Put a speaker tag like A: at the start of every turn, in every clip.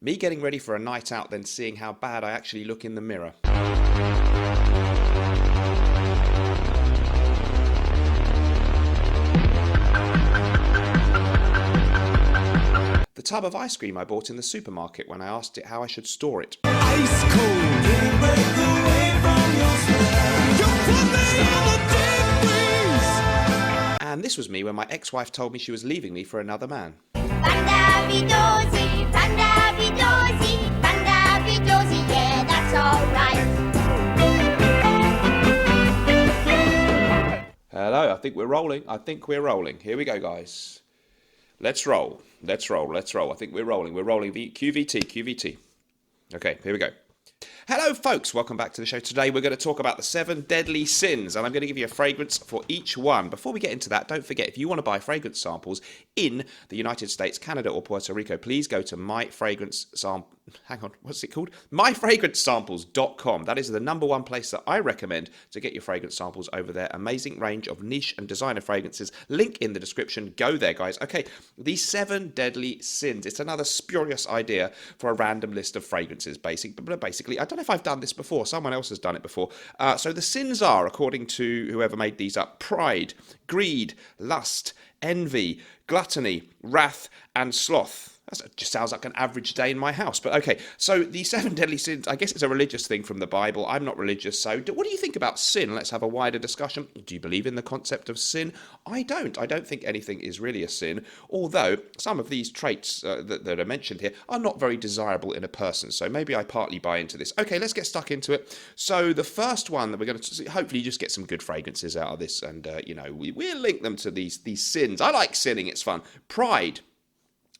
A: Me getting ready for a night out, then seeing how bad I actually look in the mirror. The tub of ice cream I bought in the supermarket when I asked it how I should store it. Ice cold. Can't break away from your smell. You put me in a deep freeze. And this was me when my ex-wife told me she was leaving me for another man.
B: Yeah, that's alright.
A: Hello, I think we're rolling. Here we go, guys. Let's roll. I think we're rolling. QVT. Okay, here we go. Hello, folks. Welcome back to the show. Today we're going to talk about the 7 deadly sins, and I'm going to give you a fragrance for each one. Before we get into that, don't forget, if you want to buy fragrance samples in the United States, Canada, or Puerto Rico, please go to myfragrancesamples.com. That is the number one place that I recommend to get your fragrance samples over there. Amazing range of niche and designer fragrances. Link in the description. Go there, guys. Okay, the 7 deadly sins. It's another spurious idea for a random list of fragrances. Basically, I don't know if I've done this before. Someone else has done it before. So the sins are, according to whoever made these up, pride, greed, lust, envy, gluttony, wrath, and sloth. That just sounds like an average day in my house. But okay, so the 7 deadly sins, I guess it's a religious thing from the Bible. I'm not religious, so what do you think about sin? Let's have a wider discussion. Do you believe in the concept of sin? I don't. I don't think anything is really a sin, although some of these traits that are mentioned here are not very desirable in a person. So maybe I partly buy into this. Okay, let's get stuck into it. So the first one that we're going to hopefully just get some good fragrances out of this, and we'll link them to these sins. I like sinning. It's fun. Pride.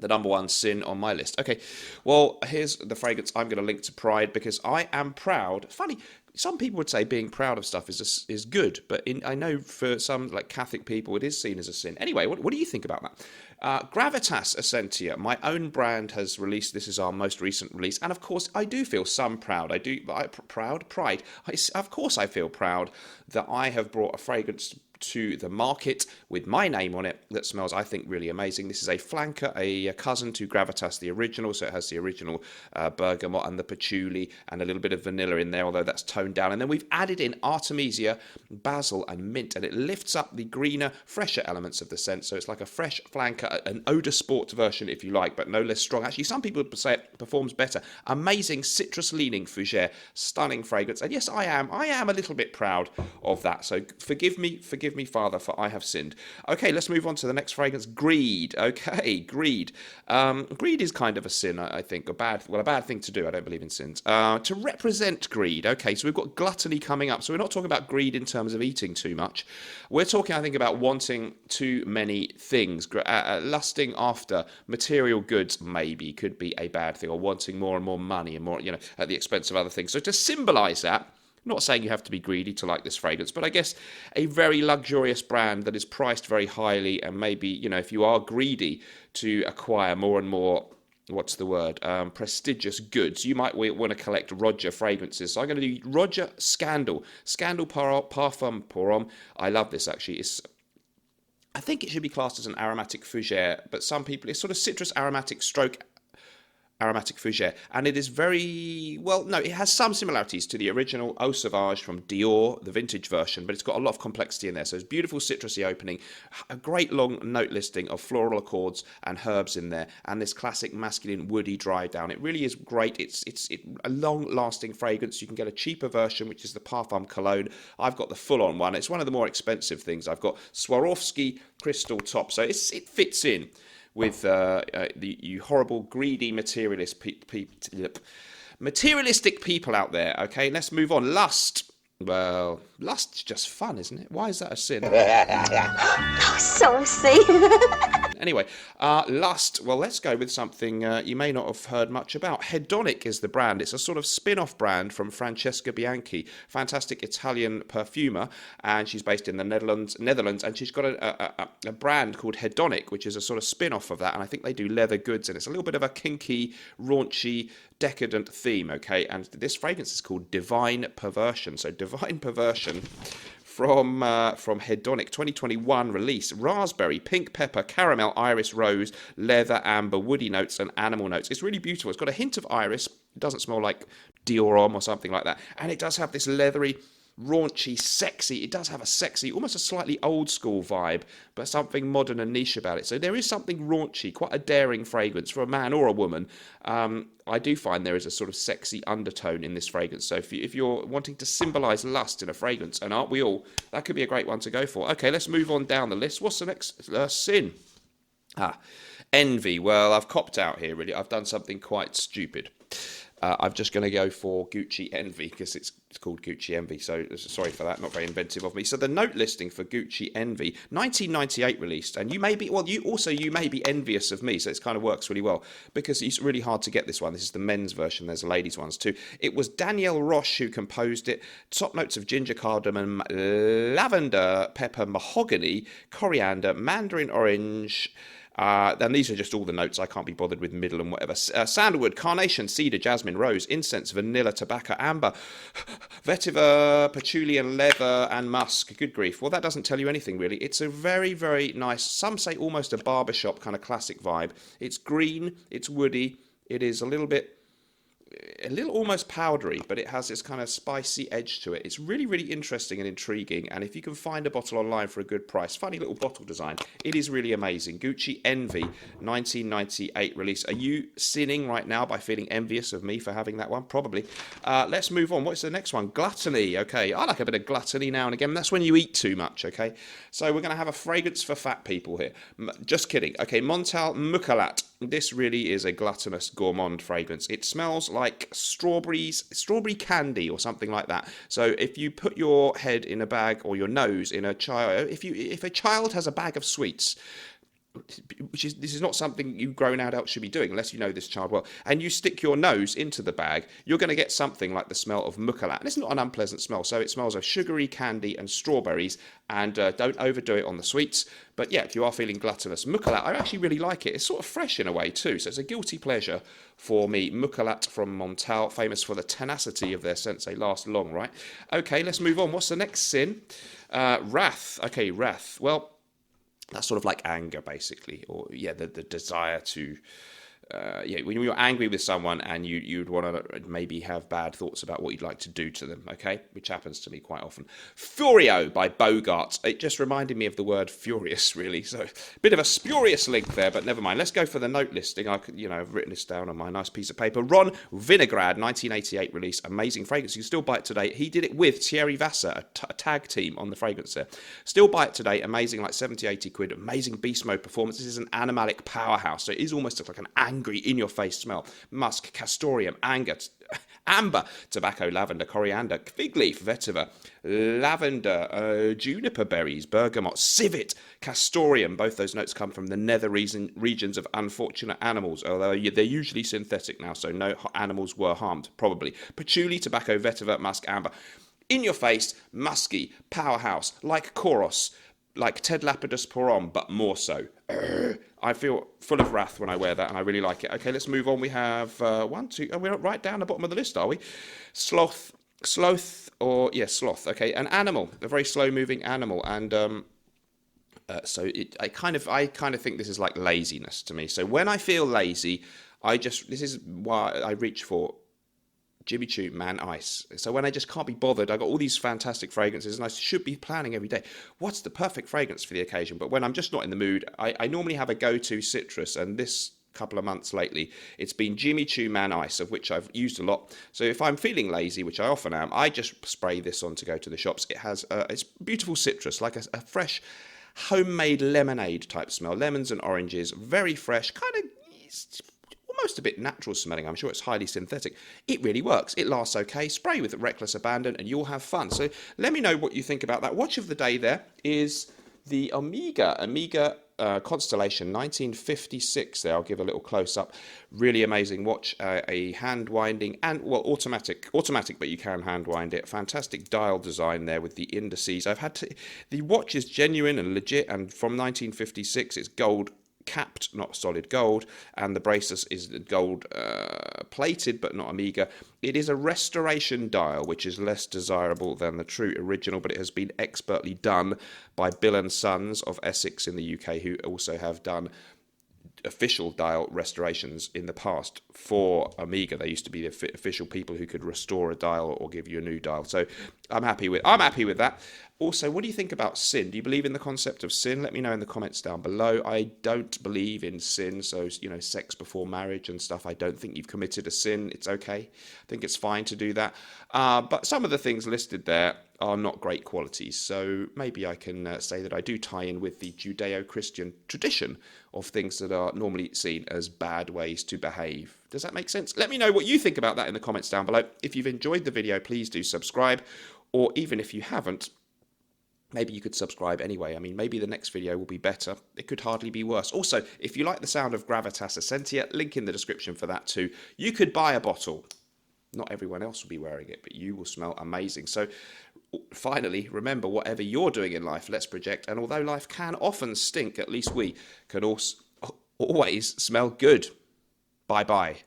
A: The number one sin on my list. Okay, well, here's the fragrance I'm going to link to pride because I am proud. Funny, some people would say being proud of stuff is good, but I know for some like Catholic people it is seen as a sin. Anyway, what do you think about that? Gravitas Essentia, my own brand, has released. This is our most recent release, and of course, I do feel some pride. Pride. Of course, I feel proud that I have brought a fragrance to the market with my name on it that smells, I think, really amazing. This is a flanker, a cousin to Gravitas, the original, so it has the original bergamot and the patchouli and a little bit of vanilla in there, although that's toned down. And then we've added in Artemisia, basil and mint, and it lifts up the greener, fresher elements of the scent, so it's like a fresh flanker, an eau de sport version, if you like, but no less strong. Actually, some people would say it performs better. Amazing citrus-leaning fougere, stunning fragrance, and yes, I am a little bit proud of that, so forgive me, Father, for I have sinned. Okay, let's move on to the next fragrance, greed. Okay, greed. Greed is kind of a sin, I think, a bad thing to do. I don't believe in sins. To represent greed. Okay, so we've got gluttony coming up. So we're not talking about greed in terms of eating too much. We're talking, I think, about wanting too many things. Lusting after material goods maybe could be a bad thing, or wanting more and more money and more, at the expense of other things. So to symbolize that, I'm not saying you have to be greedy to like this fragrance, but I guess a very luxurious brand that is priced very highly, and maybe, if you are greedy to acquire more and more, prestigious goods, you might want to collect Roger fragrances. So I'm going to do Roger Scandal Parfum Pour Homme. I love this, actually. I think it should be classed as an aromatic fougere, but some people, it's sort of citrus aromatic stroke aromatic fougere, and it is it has some similarities to the original Eau Sauvage from Dior, the vintage version, but it's got a lot of complexity in there. So it's beautiful citrusy opening, a great long note listing of floral accords and herbs in there, and this classic masculine woody dry down. It really is great. It's a long-lasting fragrance. You can get a cheaper version, which is the Parfum Cologne. I've got the full-on one. It's one of the more expensive things. I've got Swarovski crystal top, so it fits in with you horrible, greedy, materialistic people out there. Okay, let's move on. Lust. Well, lust's just fun, isn't it? Why is that a sin?
B: Saucy.
A: Anyway, lust. Well, let's go with something you may not have heard much about. Hedonic is the brand. It's a sort of spin-off brand from Francesca Bianchi, fantastic Italian perfumer, and she's based in the Netherlands, and she's got a brand called Hedonic, which is a sort of spin-off of that, and I think they do leather goods, and it's a little bit of a kinky, raunchy, decadent theme, okay? And this fragrance is called Divine Perversion. So Divine Perversion from Hedonic 2021 release. Raspberry, pink pepper, caramel, iris, rose, leather, amber, woody notes, and animal notes. It's really beautiful. It's got a hint of iris. It doesn't smell like Dior or something like that. And it does have this leathery, raunchy, sexy. It does have a sexy, almost a slightly old school vibe, but something modern and niche about it. So there is something raunchy, quite a daring fragrance for a man or a woman. I do find there is a sort of sexy undertone in this fragrance. So if you're wanting to symbolise lust in a fragrance, and aren't we all, that could be a great one to go for. Okay, let's move on down the list. What's the next sin? Envy. Well, I've copped out here, really. I've done something quite stupid. I'm just going to go for Gucci Envy because it's called Gucci Envy. So sorry for that, not very inventive of me. So the note listing for Gucci Envy, 1998 released, and you may be envious of me. So it kind of works really well because it's really hard to get this one. This is the men's version. There's a ladies' ones too. It was Danielle Roche who composed it. Top notes of ginger, cardamom, lavender, pepper, mahogany, coriander, mandarin orange. Then these are just all the notes. I can't be bothered with middle and whatever. Sandalwood, carnation, cedar, jasmine, rose, incense, vanilla, tobacco, amber, vetiver, patchouli, and leather, and musk. Good grief. Well, that doesn't tell you anything, really. It's a very, very nice, some say almost a barbershop kind of classic vibe. It's green, it's woody, it is a little almost powdery, but it has this kind of spicy edge to it. It's really, really interesting and intriguing, and if you can find a bottle online for a good price, funny little bottle design, it is really amazing. Gucci Envy, 1998 release. Are you sinning right now by feeling envious of me for having that one? Probably. Let's move on. What's the next one? Gluttony. Okay, I like a bit of gluttony now and again. That's when you eat too much, okay? So we're going to have a fragrance for fat people here. Just kidding. Okay, Montal Mucalat. This really is a gluttonous gourmand fragrance. It smells like strawberry candy or something like that. So if you put your head in a bag or your nose in a child, if a child has a bag of sweets, this is not something you grown adults should be doing unless you know this child well, and you stick your nose into the bag, you're going to get something like the smell of mucalat. And it's not an unpleasant smell, so it smells of sugary candy and strawberries, and don't overdo it on the sweets. But yeah, if you are feeling gluttonous, mucalat, I actually really like it. It's sort of fresh in a way too, so it's a guilty pleasure for me. Mucalat from Montal, famous for the tenacity of their scents. They last long, right? Okay, let's move on. What's the next sin? Wrath. Okay, wrath. Well, that's sort of like anger, basically, or the desire to, when you're angry with someone and you'd want to maybe have bad thoughts about what you'd like to do to them, okay, which happens to me quite often. Furio by Bogart. It just reminded me of the word furious, really. So a bit of a spurious link there, but never mind. Let's go for the note listing. I've written this down on my nice piece of paper. Ron Vinograd, 1988 release, amazing fragrance. You can still buy it today. He did it with Thierry Vassar, a tag team on the fragrance there. Still buy it today. Amazing, like 70, 80 quid. Amazing beast mode performance. This is an animalic powerhouse, so it is almost like an angry, in-your-face smell. Musk, castoreum, amber, tobacco, lavender, coriander, fig leaf, vetiver, lavender, juniper berries, bergamot, civet, castoreum. Both those notes come from the nether regions of unfortunate animals, although they're usually synthetic now, so no animals were harmed, probably. Patchouli, tobacco, vetiver, musk, amber. In your face, musky, powerhouse, like Koros, like Ted Lapidus Porom, but more so. I feel full of wrath when I wear that, and I really like it. Okay, let's move on. We have we're right down the bottom of the list, are we? Sloth. Okay, an animal, a very slow-moving animal, and I kind of think this is like laziness to me. So when I feel lazy, this is why I reach for Jimmy Choo Manice. So when I just can't be bothered, I've got all these fantastic fragrances and I should be planning every day, what's the perfect fragrance for the occasion? But when I'm just not in the mood, I normally have a go-to citrus, and this couple of months lately, it's been Jimmy Choo Manice, of which I've used a lot. So if I'm feeling lazy, which I often am, I just spray this on to go to the shops. It has it's beautiful citrus, like a fresh homemade lemonade type smell. Lemons and oranges, very fresh, kind of almost a bit natural smelling. I'm sure it's highly synthetic. It really works. It lasts okay. Spray with reckless abandon and you'll have fun. So let me know what you think about that. Watch of the day there is the Omega Constellation 1956 there. I'll give a little close-up. Really amazing watch. A hand-winding and, automatic, but you can hand-wind it. Fantastic dial design there with the indices. The watch is genuine and legit, and from 1956 it's gold capped, not solid gold, and the bracelet is gold plated but not Amiga. It is a restoration dial, which is less desirable than the true original, but it has been expertly done by Bill and Sons of Essex in the UK, who also have done official dial restorations in the past for Amiga. They used to be the official people who could restore a dial or give you a new dial. So I'm happy with that. Also, what do you think about sin? Do you believe in the concept of sin? Let me know in the comments down below. I don't believe in sin, so sex before marriage and stuff. I don't think you've committed a sin. It's okay. I think it's fine to do that. But some of the things listed there are not great qualities. So maybe I can say that I do tie in with the Judeo-Christian tradition of things that are normally seen as bad ways to behave. Does that make sense? Let me know what you think about that in the comments down below. If you've enjoyed the video, please do subscribe. Or even if you haven't, maybe you could subscribe anyway. I mean, maybe the next video will be better. It could hardly be worse. Also, if you like the sound of Gravitas Essentia, link in the description for that too. You could buy a bottle. Not everyone else will be wearing it, but you will smell amazing. So finally, remember, whatever you're doing in life, let's project. And although life can often stink, at least we can always smell good. Bye-bye.